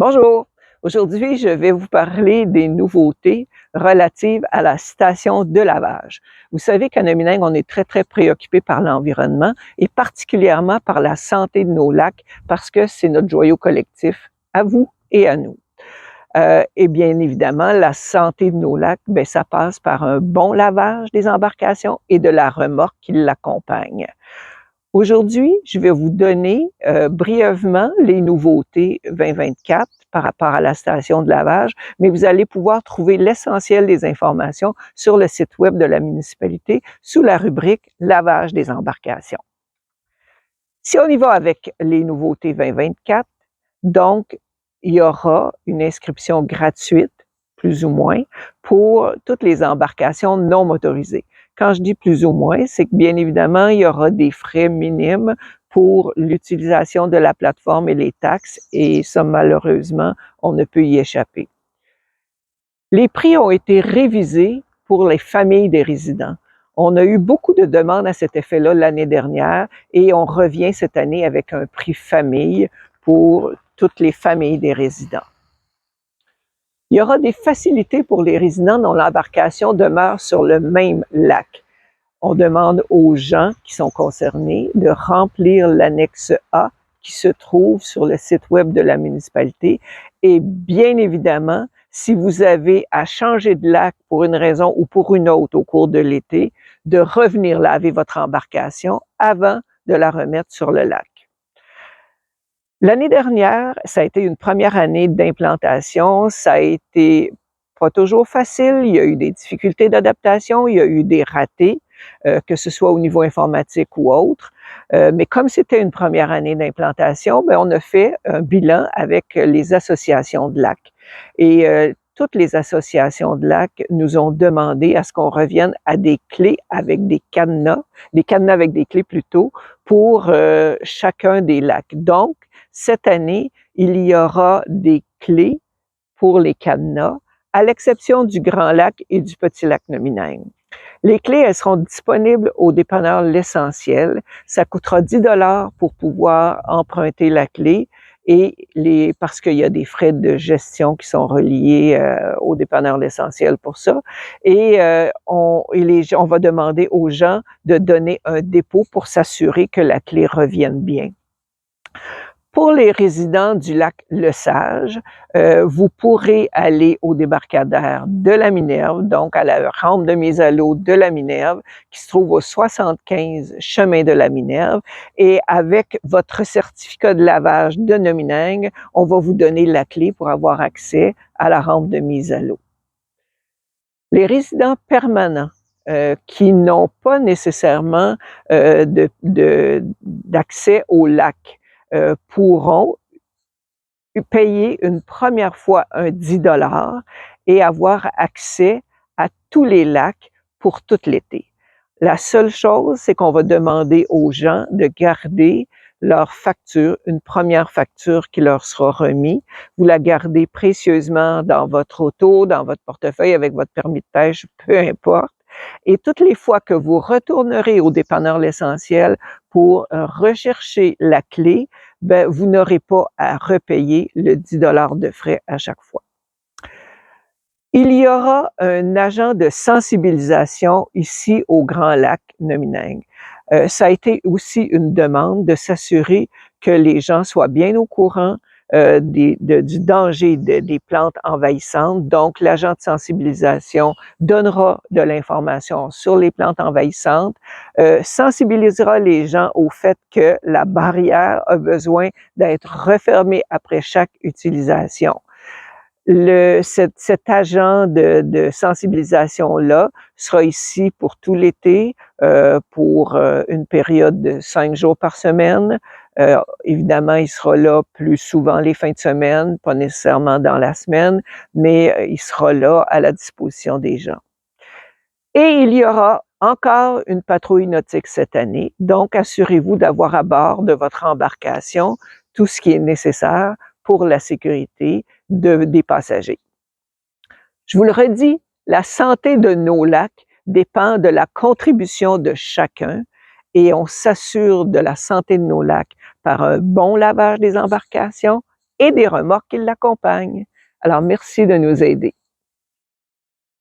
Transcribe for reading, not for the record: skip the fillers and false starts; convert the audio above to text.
Bonjour. Aujourd'hui, je vais vous parler des nouveautés relatives à la station de lavage. Vous savez qu'à Nomineng, on est très préoccupé par l'environnement et particulièrement par la santé de nos lacs parce que c'est notre joyau collectif, à vous et à nous. Et bien évidemment, la santé de nos lacs, bien, ça passe par un bon lavage des embarcations et de la remorque qui l'accompagne. Aujourd'hui, je vais vous donner brièvement les nouveautés 2024 par rapport à la station de lavage, mais vous allez pouvoir trouver l'essentiel des informations sur le site web de la municipalité sous la rubrique Lavage des embarcations. Si on y va avec les nouveautés 2024, donc il y aura une inscription gratuite, plus ou moins, pour toutes les embarcations non motorisées. Quand je dis plus ou moins, c'est que bien évidemment, il y aura des frais minimes pour l'utilisation de la plateforme et les taxes, et ça, malheureusement, on ne peut y échapper. Les prix ont été révisés pour les familles des résidents. On a eu beaucoup de demandes à cet effet-là l'année dernière et on revient cette année avec un prix famille pour toutes les familles des résidents. Il y aura des facilités pour les résidents dont l'embarcation demeure sur le même lac. On demande aux gens qui sont concernés de remplir l'annexe A qui se trouve sur le site web de la municipalité. Et bien évidemment, si vous avez à changer de lac pour une raison ou pour une autre au cours de l'été, de revenir laver votre embarcation avant de la remettre sur le lac. L'année dernière, ça a été une première année d'implantation. Ça a été pas toujours facile. Il y a eu des difficultés d'adaptation, il y a eu des ratés, que ce soit au niveau informatique ou autre. Mais comme c'était une première année d'implantation, bien, on a fait un bilan avec les associations de lacs. Et toutes les associations de lacs nous ont demandé à ce qu'on revienne à des clés avec des cadenas avec des clés plutôt, pour chacun des lacs. Donc, cette année, il y aura des clés pour les cadenas, à l'exception du Grand Lac et du Petit Lac Nomineng. Les clés, elles seront disponibles au dépanneur L'Essentiel. Ça coûtera 10 $ pour pouvoir emprunter la clé et parce qu'il y a des frais de gestion qui sont reliés au dépanneur L'Essentiel pour ça. Et on va demander aux gens de donner un dépôt pour s'assurer que la clé revienne bien. Pour les résidents du lac Lesage, vous pourrez aller au débarcadère de la Minerve, donc à la rampe de mise à l'eau de la Minerve, qui se trouve au 75 chemin de la Minerve. Et avec votre certificat de lavage de Nomineng, on va vous donner la clé pour avoir accès à la rampe de mise à l'eau. Les résidents permanents qui n'ont pas nécessairement d'accès au lac, pourront payer une première fois un 10 $ et avoir accès à tous les lacs pour tout l'été. La seule chose, c'est qu'on va demander aux gens de garder leur facture, une première facture qui leur sera remise. Vous la gardez précieusement dans votre auto, dans votre portefeuille avec votre permis de pêche, peu importe. Et toutes les fois que vous retournerez au dépanneur L'Essentiel pour rechercher la clé, bien, vous n'aurez pas à repayer le 10 $ de frais à chaque fois. Il y aura un agent de sensibilisation ici au Grand Lac Nomineng. Ça a été aussi une demande de s'assurer que les gens soient bien au courant du danger des plantes envahissantes. Donc, l'agent de sensibilisation donnera de l'information sur les plantes envahissantes, sensibilisera les gens au fait que la barrière a besoin d'être refermée après chaque utilisation. Cet agent de sensibilisation-là sera ici pour tout l'été, pour une période de 5 jours par semaine. Évidemment, il sera là plus souvent les fins de semaine, pas nécessairement dans la semaine, mais il sera là à la disposition des gens. Et il y aura encore une patrouille nautique cette année, donc assurez-vous d'avoir à bord de votre embarcation tout ce qui est nécessaire pour la sécurité des passagers. Je vous le redis, la santé de nos lacs dépend de la contribution de chacun et on s'assure de la santé de nos lacs par un bon lavage des embarcations et des remorques qui l'accompagnent. Alors, merci de nous aider.